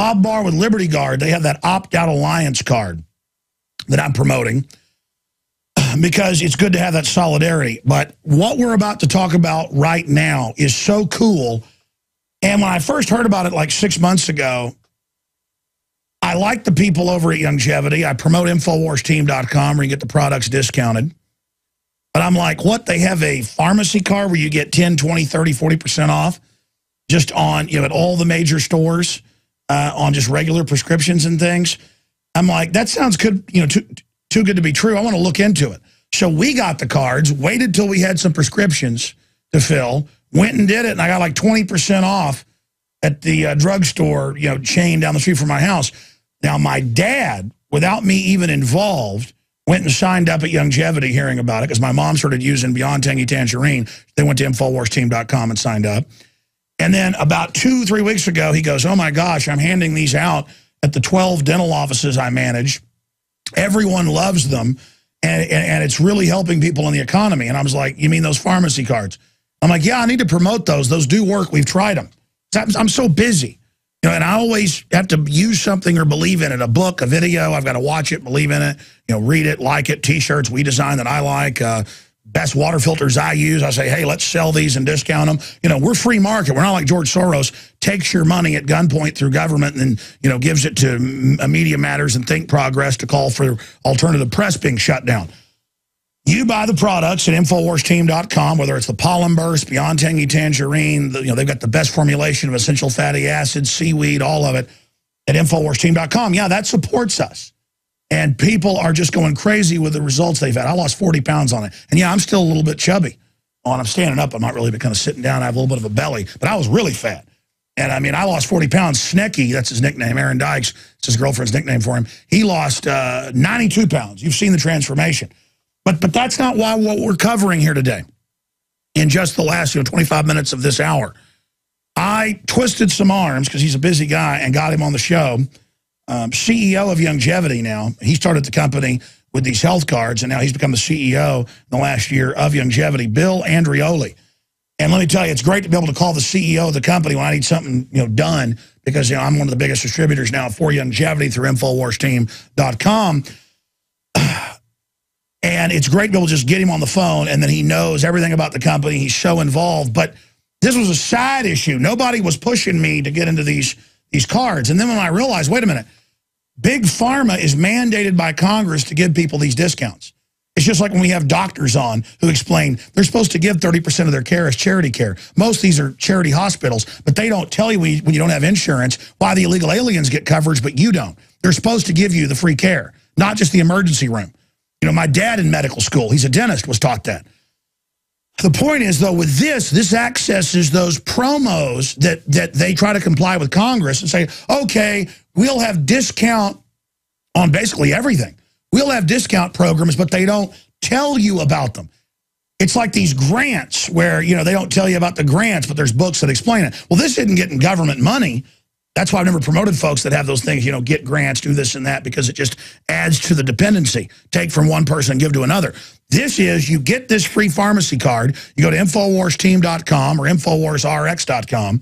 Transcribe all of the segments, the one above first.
Bob Barr with Liberty Guard, they have that opt-out alliance card that I'm promoting because it's good to have that solidarity. But what we're about to talk about right now is so cool. And when I first heard about it like 6 months ago, I like the people over at Longevity. I promote InfoWarsTeam.com where you get the products discounted. But I'm like, what? They have a pharmacy card where you get 10, 20, 30, 40% off just on, at all the major stores on just regular prescriptions and things. I'm like, that sounds good, too good to be true. I want to look into it. So we got the cards, waited till we had some prescriptions to fill, went and did it, and I got like 20% off at the drugstore, chain down the street from my house. Now, my dad, without me even involved, went and signed up at Longevity hearing about it because my mom started using Beyond Tangy Tangerine. They went to InfoWarsTeam.com and signed up. And then about 2-3 weeks ago, he goes, oh, my gosh, I'm handing these out at the 12 dental offices I manage. Everyone loves them, and it's really helping people in the economy. And I was like, you mean those pharmacy cards? I'm like, yeah, I need to promote those. Those do work. We've tried them. I'm so busy. And I always have to use something or believe in it, a book, a video. I've got to watch it, believe in it, read it, like it, T-shirts we design that I like, best water filters I use. I say, hey, let's sell these and discount them. We're free market. We're not like George Soros takes your money at gunpoint through government and then, gives it to Media Matters and Think Progress to call for alternative press being shut down. You buy the products at InfoWarsTeam.com, whether it's the Pollen Burst, Beyond Tangy Tangerine, they've got the best formulation of essential fatty acids, seaweed, all of it at InfoWarsTeam.com. Yeah, that supports us. And people are just going crazy with the results they've had. I lost 40 pounds on it. And yeah, I'm still a little bit chubby. I'm standing up. I'm not really kind of sitting down. I have a little bit of a belly. But I was really fat. And I mean, I lost 40 pounds. Snecky, that's his nickname. Aaron Dykes, it's his girlfriend's nickname for him. He lost 92 pounds. You've seen the transformation. But that's not what we're covering here today. In just the last 25 minutes of this hour, I twisted some arms because he's a busy guy and got him on the show. CEO of Longevity now. He started the company with these health cards, and now he's become the CEO in the last year of Longevity, Bill Andreoli. And let me tell you, it's great to be able to call the CEO of the company when I need something done because I'm one of the biggest distributors now for Longevity through InfoWarsTeam.com. And it's great to be able to just get him on the phone, and then he knows everything about the company. He's so involved. But this was a side issue. Nobody was pushing me to get into these cards. And then when I realized, wait a minute, Big Pharma is mandated by Congress to give people these discounts. It's just like when we have doctors on who explain they're supposed to give 30% of their care as charity care. Most of these are charity hospitals, but they don't tell you when you don't have insurance why the illegal aliens get coverage, but you don't. They're supposed to give you the free care, not just the emergency room. My dad in medical school, he's a dentist, was taught that. The point is, though, with this accesses those promos that they try to comply with Congress and say, okay, we'll have discount on basically everything. We'll have discount programs, but they don't tell you about them. It's like these grants where, they don't tell you about the grants, but there's books that explain it. Well, this isn't getting government money. That's why I've never promoted folks that have those things, get grants, do this and that, because it just adds to the dependency. Take from one person and give to another. This is, you get this free pharmacy card. You go to InfoWarsTeam.com or InfoWarsRx.com.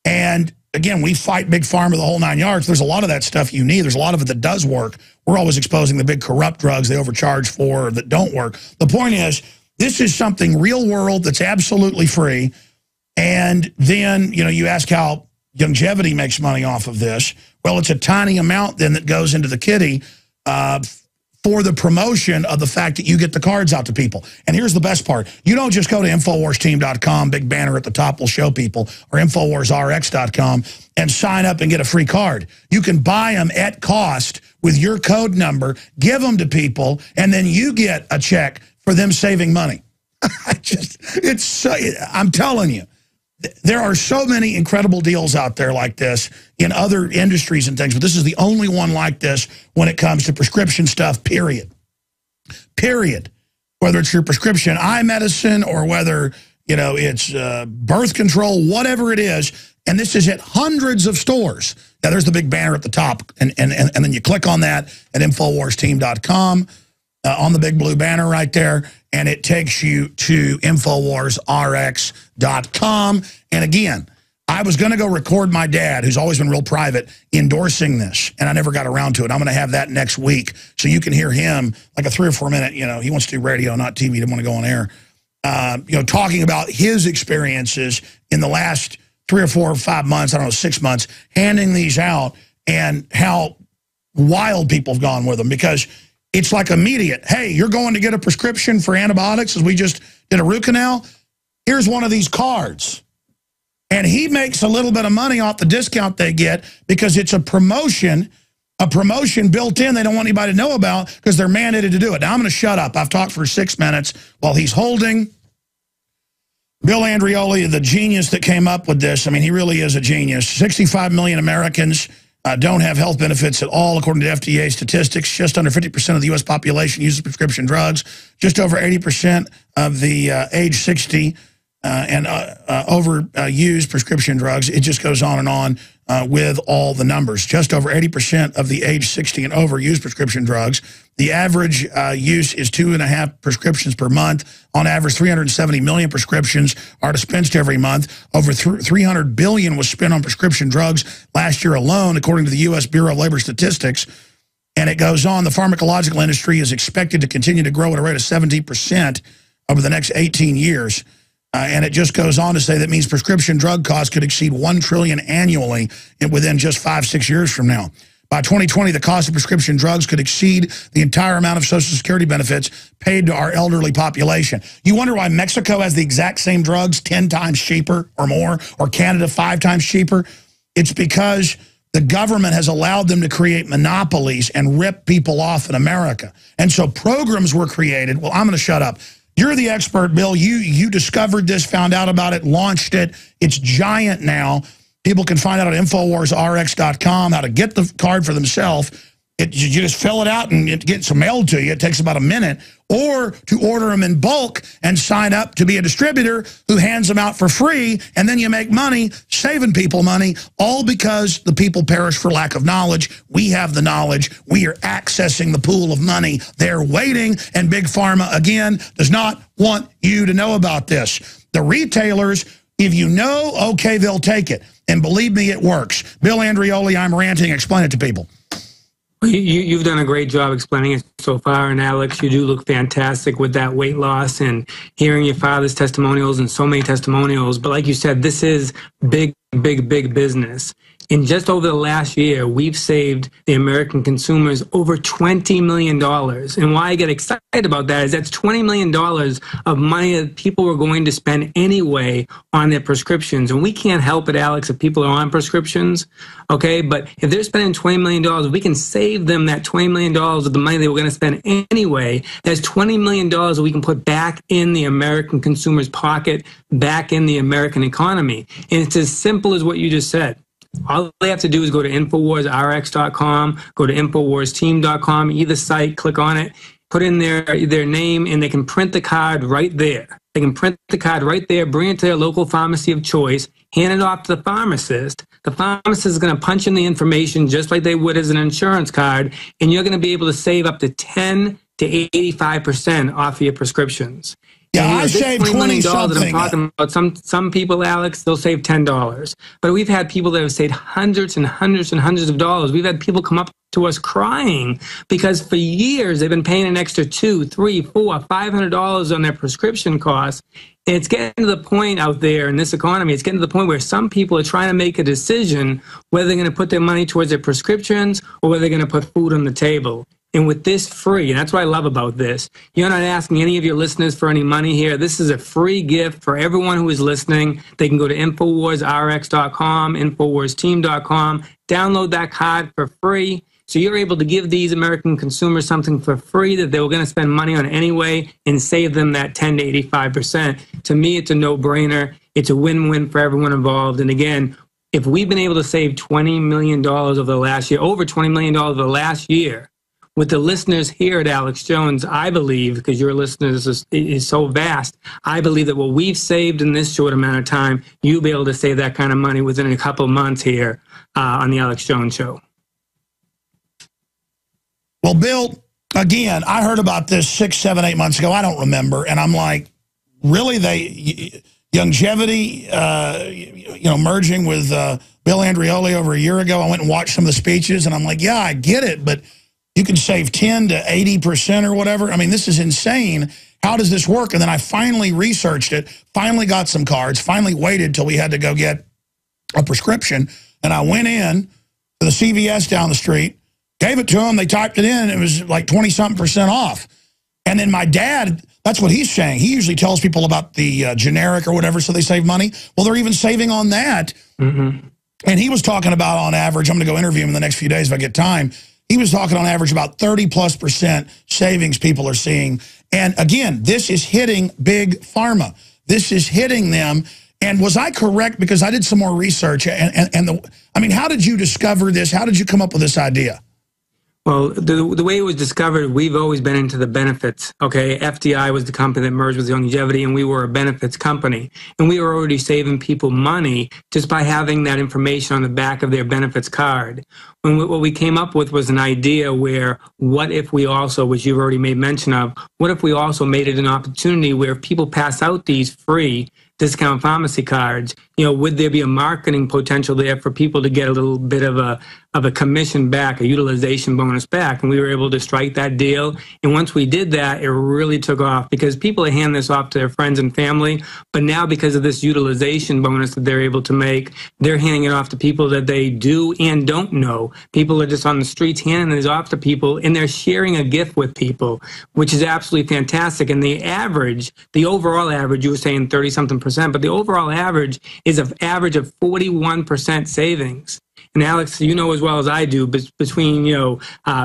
And again, we fight Big Pharma the whole 9 yards. There's a lot of that stuff you need. There's a lot of it that does work. We're always exposing the big corrupt drugs they overcharge for that don't work. The point is, this is something real world that's absolutely free. And then, you ask how Longevity makes money off of this. Well, it's a tiny amount then that goes into the kitty for the promotion of the fact that you get the cards out to people. And here's the best part. You don't just go to InfoWarsTeam.com, big banner at the top will show people, or InfoWarsRx.com, and sign up and get a free card. You can buy them at cost with your code number, give them to people, and then you get a check for them saving money. I'm telling you. There are so many incredible deals out there like this in other industries and things, but this is the only one like this when it comes to prescription stuff, period. Period. Whether it's your prescription eye medicine or whether, it's birth control, whatever it is, and this is at hundreds of stores. Now, there's the big banner at the top, and then you click on that at InfoWarsTeam.com. On the big blue banner right there, and it takes you to InfoWarsRx.com. And again, I was going to go record my dad, who's always been real private, endorsing this, and I never got around to it. I'm going to have that next week, so you can hear him, like a 3 or 4 minute, he wants to do radio, not TV, he didn't want to go on air, talking about his experiences in the last 3 or 4 or 5 months, I don't know, 6 months, handing these out, and how wild people have gone with them, because it's like immediate. Hey, you're going to get a prescription for antibiotics, as we just did a root canal? Here's one of these cards. And he makes a little bit of money off the discount they get because it's a promotion built in they don't want anybody to know about because they're mandated to do it. Now, I'm going to shut up. I've talked for 6 minutes while he's holding. Bill Andreoli, the genius that came up with this, I mean, he really is a genius. 65 million Americans don't have health benefits at all, according to FDA statistics. Just under 50% of the U.S. population uses prescription drugs. Just over 80% of the age 60 and overuse prescription drugs. It just goes on and on with all the numbers. Just over 80% of the age 60 and over use prescription drugs. The average use is 2.5 prescriptions per month. On average, 370 million prescriptions are dispensed every month. Over 300 billion was spent on prescription drugs last year alone, according to the U.S. Bureau of Labor Statistics. And it goes on. The pharmacological industry is expected to continue to grow at a rate of 17% over the next 18 years. And it just goes on to say that means prescription drug costs could exceed $1 trillion annually within just 5-6 years from now. By 2020, the cost of prescription drugs could exceed the entire amount of Social Security benefits paid to our elderly population. You wonder why Mexico has the exact same drugs 10 times cheaper or more, or Canada 5 times cheaper? It's because the government has allowed them to create monopolies and rip people off in America. And so programs were created. Well, I'm going to shut up. You're the expert, Bill. You discovered this, found out about it, launched it. It's giant now. People can find out at InfoWarsRx.com how to get the card for themselves. You just fill it out and it gets mailed to you. It takes about a minute. Or to order them in bulk and sign up to be a distributor who hands them out for free, and then you make money, saving people money, all because the people perish for lack of knowledge. We have the knowledge. We are accessing the pool of money. They're waiting, and Big Pharma, again, does not want you to know about this. The retailers, if you know, okay, they'll take it. And believe me, it works. Bill Andreoli, I'm ranting. Explain it to people. You've done a great job explaining it so far, and Alex, you do look fantastic with that weight loss and hearing your father's testimonials and so many testimonials. But like you said, this is big business. In just over the last year, we've saved the American consumers over $20 million. And why I get excited about that is that's $20 million of money that people were going to spend anyway on their prescriptions. And we can't help it, Alex, if people are on prescriptions, okay? But if they're spending $20 million, we can save them that $20 million of the money they were going to spend anyway. That's $20 million that we can put back in the American consumer's pocket, back in the American economy. And it's as simple as what you just said. All they have to do is go to InfoWarsRx.com, go to InfoWarsTeam.com, either site, click on it, put in their name, and they can print the card right there. They can print the card right there, bring it to their local pharmacy of choice, hand it off to the pharmacist. The pharmacist is going to punch in the information just like they would as an insurance card, and you're going to be able to save up to 10 to 85% off of your prescriptions. Yeah, I saved $20 million that I'm talking about. Some people, Alex, they'll save $10. But we've had people that have saved hundreds and hundreds and hundreds of dollars. We've had people come up to us crying because for years they've been paying an extra $200, $300, $400, $500 on their prescription costs. And it's getting to the point out there in this economy, it's getting to the point where some people are trying to make a decision whether they're going to put their money towards their prescriptions or whether they're going to put food on the table. And with this free, and that's what I love about this, you're not asking any of your listeners for any money here. This is a free gift for everyone who is listening. They can go to InfoWarsRx.com, InfoWarsTeam.com, download that card for free. So you're able to give these American consumers something for free that they were going to spend money on anyway and save them that 10 to 85%. To me, it's a no-brainer. It's a win-win for everyone involved. And again, if we've been able to save $20 million over the last year, over $20 million over the last year, with the listeners here at Alex Jones, I believe, because your listeners is so vast, I believe that what we've saved in this short amount of time, you'll be able to save that kind of money within a couple of months here on the Alex Jones Show. Well, Bill, again, I heard about this 6, 7, 8 months ago. I don't remember. And I'm like, really? longevity, merging with Bill Andreoli over a year ago. I went and watched some of the speeches, and I'm like, yeah, I get it, but you can save 10 to 80% or whatever. I mean, this is insane. How does this work? And then I finally researched it, finally got some cards, finally waited till we had to go get a prescription. And I went in to the CVS down the street, gave it to them, they typed it in, and it was like 20-something% off. And then my dad, that's what he's saying. He usually tells people about the generic or whatever so they save money. Well, they're even saving on that. Mm-hmm. And he was talking about, on average, I'm going to go interview him in the next few days if I get time. He was talking on average about 30+% savings people are seeing. And again, this is hitting big pharma. This is hitting them. And was I correct? Because I did some more research. I mean, how did you discover this? How did you come up with this idea? Well, the way it was discovered, we've always been into the benefits, okay? FDI was the company that merged with longevity, and we were a benefits company. And we were already saving people money just by having that information on the back of their benefits card. What we came up with was an idea where, what if we also, which you've already made mention of, what if we also made it an opportunity where if people pass out these free discount pharmacy cards, would there be a marketing potential there for people to get a little bit of a commission back, a utilization bonus back? And we were able to strike that deal. And once we did that, it really took off because people are handing this off to their friends and family. But now because of this utilization bonus that they're able to make, they're handing it off to people that they do and don't know. People are just on the streets handing this off to people, and they're sharing a gift with people, which is absolutely fantastic. And the overall average, you were saying 30-something%, but the overall average is an average of 41% savings. And Alex, you know as well as I do, between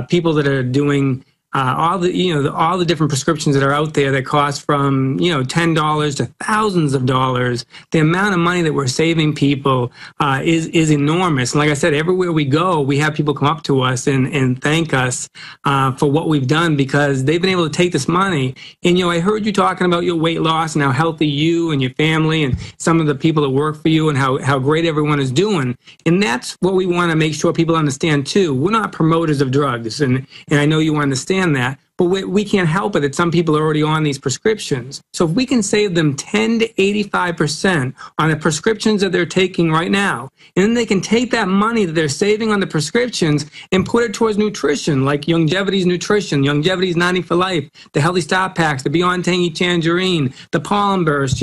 people that are doing all the different prescriptions that are out there that cost from $10 to thousands of dollars, the amount of money that we're saving people is enormous. And like I said, everywhere we go, we have people come up to us and thank us for what we've done because they've been able to take this money. And I heard you talking about your weight loss and how healthy you and your family and some of the people that work for you and how great everyone is doing. And that's what we want to make sure people understand too. We're not promoters of drugs, and I know you understand that, but we can't help it that some people are already on these prescriptions. So if we can save them 10 to 85% on the prescriptions that they're taking right now, and then they can take that money that they're saving on the prescriptions and put it towards nutrition, like Longevity's Nutrition, Longevity's 90 for Life, the Healthy Start Packs, the Beyond Tangy Tangerine, the Pollen Burst,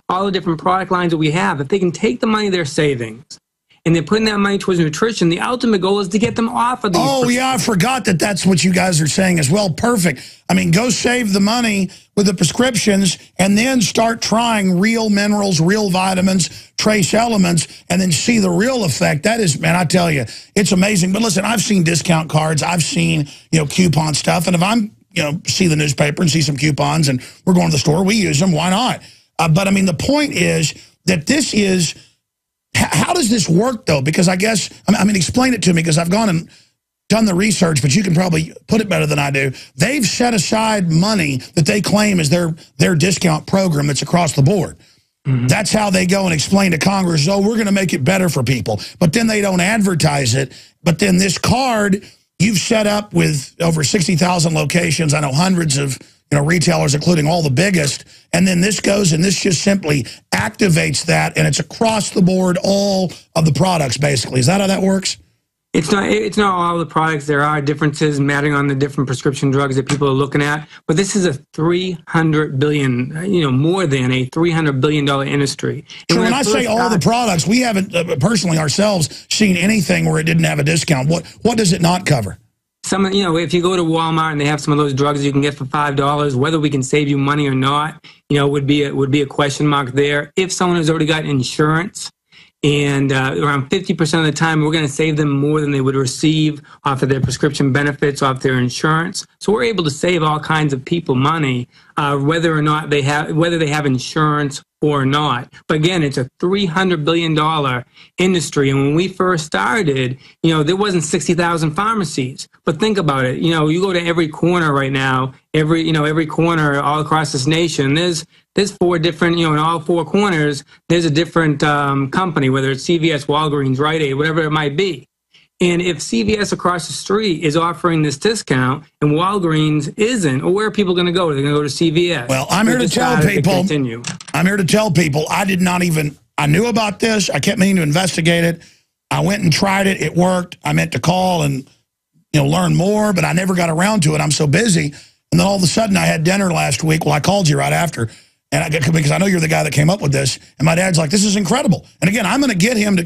all the different product lines that we have. If they can take the money they're saving and they're putting that money towards nutrition, the ultimate goal is to get them off of these. Oh, yeah, I forgot that's what you guys are saying as well. Perfect. I mean, go save the money with the prescriptions and then start trying real minerals, real vitamins, trace elements, and then see the real effect. That is, man, I tell you, it's amazing. But listen, I've seen discount cards. I've seen, coupon stuff. And if I'm, see the newspaper and see some coupons and we're going to the store, we use them. Why not? But, I mean, the point is that this is... How does this work, though? Because I guess, explain it to me, because I've gone and done the research, but you can probably put it better than I do. They've set aside money that they claim is their discount program that's across the board. Mm-hmm. That's how they go and explain to Congress, we're going to make it better for people. But then they don't advertise it. But then this card you've set up with over 60,000 locations. I know hundreds of retailers, including all the biggest. And then this goes and this just simply activates that, and it's across the board, all of the products, basically. Is that how that works? It's not all the products. There are differences mattering on the different prescription drugs that people are looking at. But this is a $300 billion, more than a $300 billion industry. So when I say all the products, we haven't personally ourselves seen anything where it didn't have a discount. What does it not cover? If you go to Walmart and they have some of those drugs you can get for $5, whether we can save you money or not, would be a question mark there. If someone has already got insurance, and around 50% of the time, we're going to save them more than they would receive off of their prescription benefits, off their insurance. So we're able to save all kinds of people money, whether they have insurance or not. But again, it's a $300 billion industry. And when we first started, there wasn't 60,000 pharmacies. But think about it. You go to every corner right now, every corner all across this nation, there's four different, in all four corners, there's a different company, whether it's CVS, Walgreens, Rite Aid, whatever it might be. And if CVS across the street is offering this discount and Walgreens isn't, or where are people going to go? Are they going to go to CVS? Well, I'm here to tell people. I'm here to tell people I did not even. I knew about this. I kept meaning to investigate it. I went and tried it. It worked. I meant to call and learn more, but I never got around to it. I'm so busy. And then all of a sudden, I had dinner last week. Well, I called you right after. And because I know you're the guy that came up with this, and my dad's like, "This is incredible." And again, I'm going to get him to,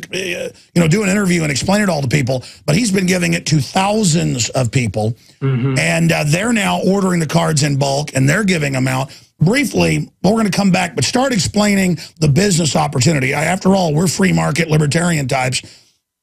do an interview and explain it all to people. But he's been giving it to thousands of people, and they're now ordering the cards in bulk, and they're giving them out. Briefly, we're going to come back, but start explaining the business opportunity. After all, we're free market libertarian types.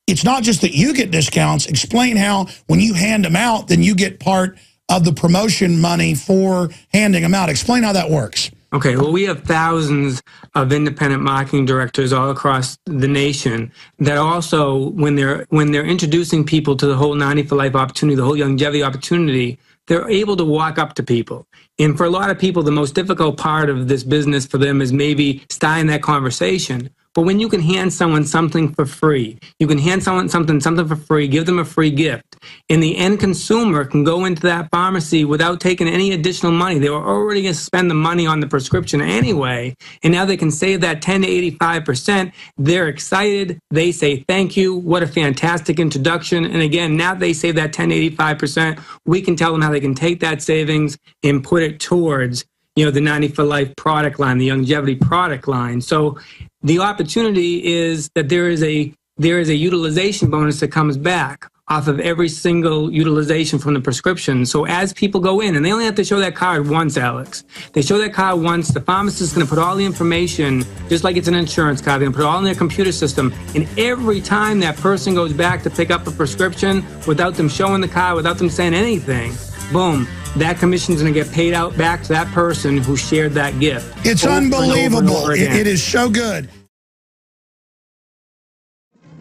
It's not just that you get discounts. Explain how when you hand them out, then you get part of the promotion money for handing them out. Explain how that works. Okay, well, we have thousands of independent marketing directors all across the nation that also, when they're introducing people to the whole 90 for Life opportunity, the whole longevity opportunity, they're able to walk up to people. And for a lot of people, the most difficult part of this business for them is maybe starting that conversation. But when you can hand someone something for free, you can hand someone something for free, give them a free gift, and the end consumer can go into that pharmacy without taking any additional money. They were already going to spend the money on the prescription anyway, and now they can save that 10 to 85%. They're excited. They say, "Thank you. What a fantastic introduction." And again, now they save that 10 to 85%. We can tell them how they can take that savings and put it towards the 90 for Life product line, the longevity product line. So the opportunity is that there is a utilization bonus that comes back off of every single utilization from the prescription. So as people go in, and they only have to show that card once, Alex. They show that card once, the pharmacist is going to put all the information, just like it's an insurance card, they're going to put it all in their computer system. And every time that person goes back to pick up a prescription without them showing the card, without them saying anything, boom, that commission is going to get paid out back to that person who shared that gift. It's unbelievable. It is so good.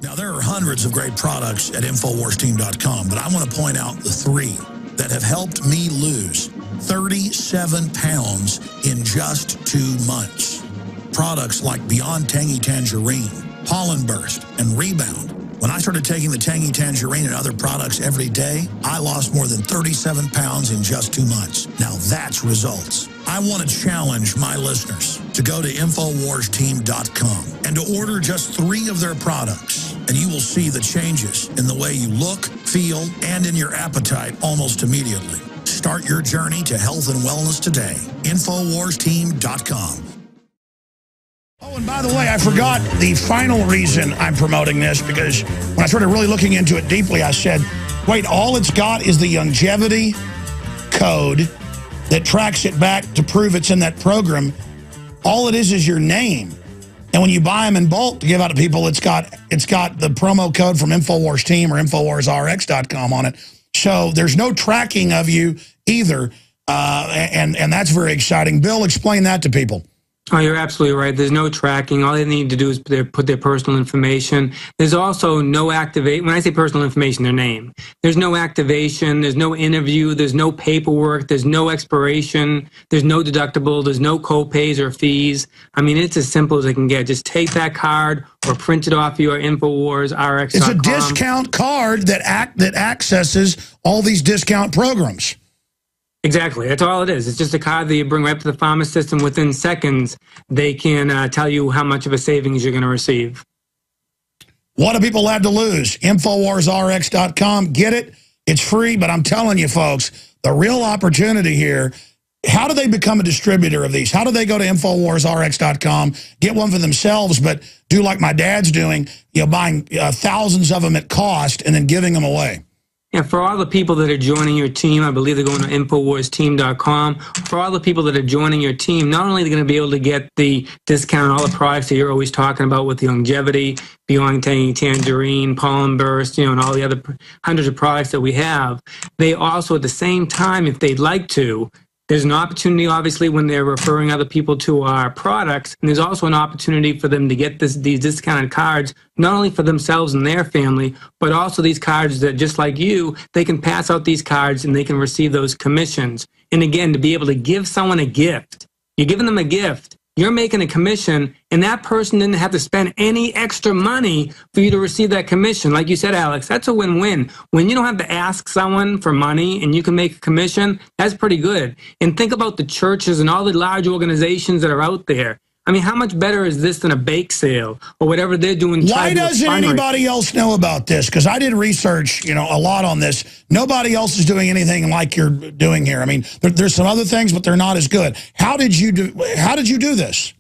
Now, there are hundreds of great products at InfoWarsTeam.com, but I want to point out the 3 that have helped me lose 37 pounds in just 2 months. Products like Beyond Tangy Tangerine, Pollen Burst, and Rebound. When I started taking the Tangy Tangerine and other products every day, I lost more than 37 pounds in just 2 months. Now that's results. I want to challenge my listeners to go to InfoWarsTeam.com and to order just 3 of their products, and you will see the changes in the way you look, feel, and in your appetite almost immediately. Start your journey to health and wellness today. InfoWarsTeam.com. Oh, and by the way, I forgot the final reason I'm promoting this, because when I started really looking into it deeply, I said, wait, all it's got is the longevity code that tracks it back to prove it's in that program. All it is your name. And when you buy them in bulk to give out to people, it's got the promo code from InfoWars Team or InfoWarsRx.com on it. So there's no tracking of you either, and that's very exciting. Bill, explain that to people. Oh, you're absolutely right. There's no tracking. All they need to do is put their personal information. There's also no activate. When I say personal information, their name. There's no activation. There's no interview. There's no paperwork. There's no expiration. There's no deductible. There's no co-pays or fees. I mean, it's as simple as it can get. Just take that card or print it off your InfoWarsRx.com. It's a discount card that accesses all these discount programs. Exactly. That's all it is. It's just a card that you bring right to the pharmacist, and within seconds, they can tell you how much of a savings you're going to receive. What do people have to lose? InfoWarsRx.com. Get it. It's free, but I'm telling you, folks, the real opportunity here, how do they become a distributor of these? How do they go to InfoWarsRx.com, get one for themselves, but do like my dad's doing, buying thousands of them at cost and then giving them away? Yeah, for all the people that are joining your team, I believe they're going to InfoWarsTeam.com. For all the people that are joining your team, not only are they going to be able to get the discount on all the products that you're always talking about with the longevity, Beyond Tangy Tangerine, Pollen Burst, and all the other hundreds of products that we have, they also, at the same time, if they'd like to, there's an opportunity, obviously, when they're referring other people to our products, and there's also an opportunity for them to get these discounted cards, not only for themselves and their family, but also these cards that, just like you, they can pass out these cards and they can receive those commissions. And again, to be able to give someone a gift, you're giving them a gift, you're making a commission, and that person didn't have to spend any extra money for you to receive that commission. Like you said, Alex, that's a win-win. When you don't have to ask someone for money and you can make a commission, that's pretty good. And think about the churches and all the large organizations that are out there. I mean, how much better is this than a bake sale or whatever they're doing? Why doesn't anybody else know about this? Because I did research, a lot on this. Nobody else is doing anything like you're doing here. I mean, there's some other things, but they're not as good. How did you do this?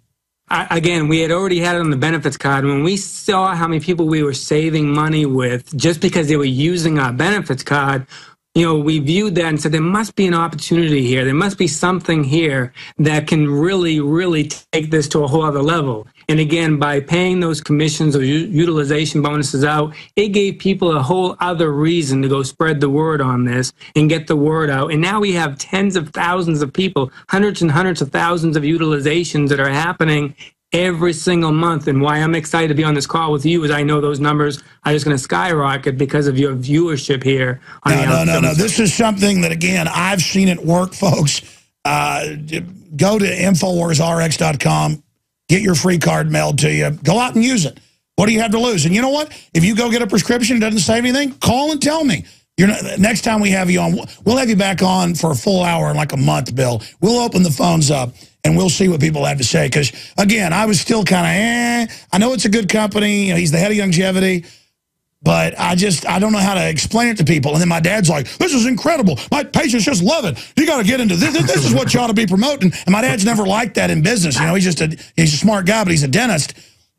Again, we had already had it on the benefits card. When we saw how many people we were saving money with just because they were using our benefits card, we viewed that and said, there must be an opportunity here. There must be something here that can really, really take this to a whole other level. And again, by paying those commissions or utilization bonuses out, it gave people a whole other reason to go spread the word on this and get the word out. And now we have tens of thousands of people, hundreds and hundreds of thousands of utilizations that are happening every single month. And why I'm excited to be on this call with you is I know those numbers are just going to skyrocket because of your viewership here. No. This is something that, again, I've seen it work, folks. Go to InfoWarsRx.com. Get your free card mailed to you. Go out and use it. What do you have to lose? And you know what? If you go get a prescription, it doesn't save anything, call and tell me. Next time we have you on, we'll have you back on for a full hour in like a month, Bill. We'll open the phones up. And we'll see what people have to say. Because, again, I was still kind of, I know it's a good company. He's the head of longevity. But I don't know how to explain it to people. And then my dad's like, this is incredible. My patients just love it. You got to get into this. This is what you ought to be promoting. And my dad's never liked that in business. He's a smart guy, but he's a dentist.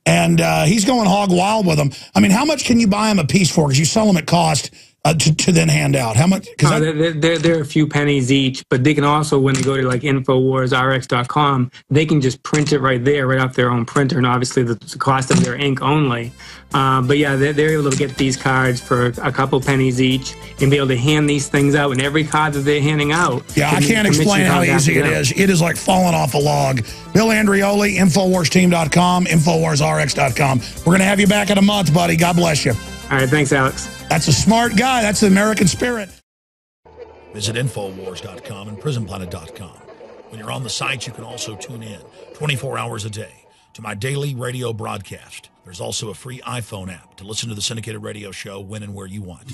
And he's going hog wild with them. I mean, how much can you buy him a piece for? Because you sell them at cost. To then hand out. How much? They're a few pennies each, but they can also, when they go to like InfoWarsRx.com, they can just print it right there, right off their own printer, and obviously the cost of their ink only. But yeah, they're able to get these cards for a couple pennies each and be able to hand these things out. And every card that they're handing out. Yeah, I can't explain how easy it is. It is like falling off a log. Bill Andreoli, InfoWarsTeam.com, InfoWarsRx.com. We're going to have you back in a month, buddy. God bless you. All right, thanks, Alex. That's a smart guy. That's the American spirit. Visit Infowars.com and PrisonPlanet.com. When you're on the site, you can also tune in 24 hours a day to my daily radio broadcast. There's also a free iPhone app to listen to the syndicated radio show when and where you want.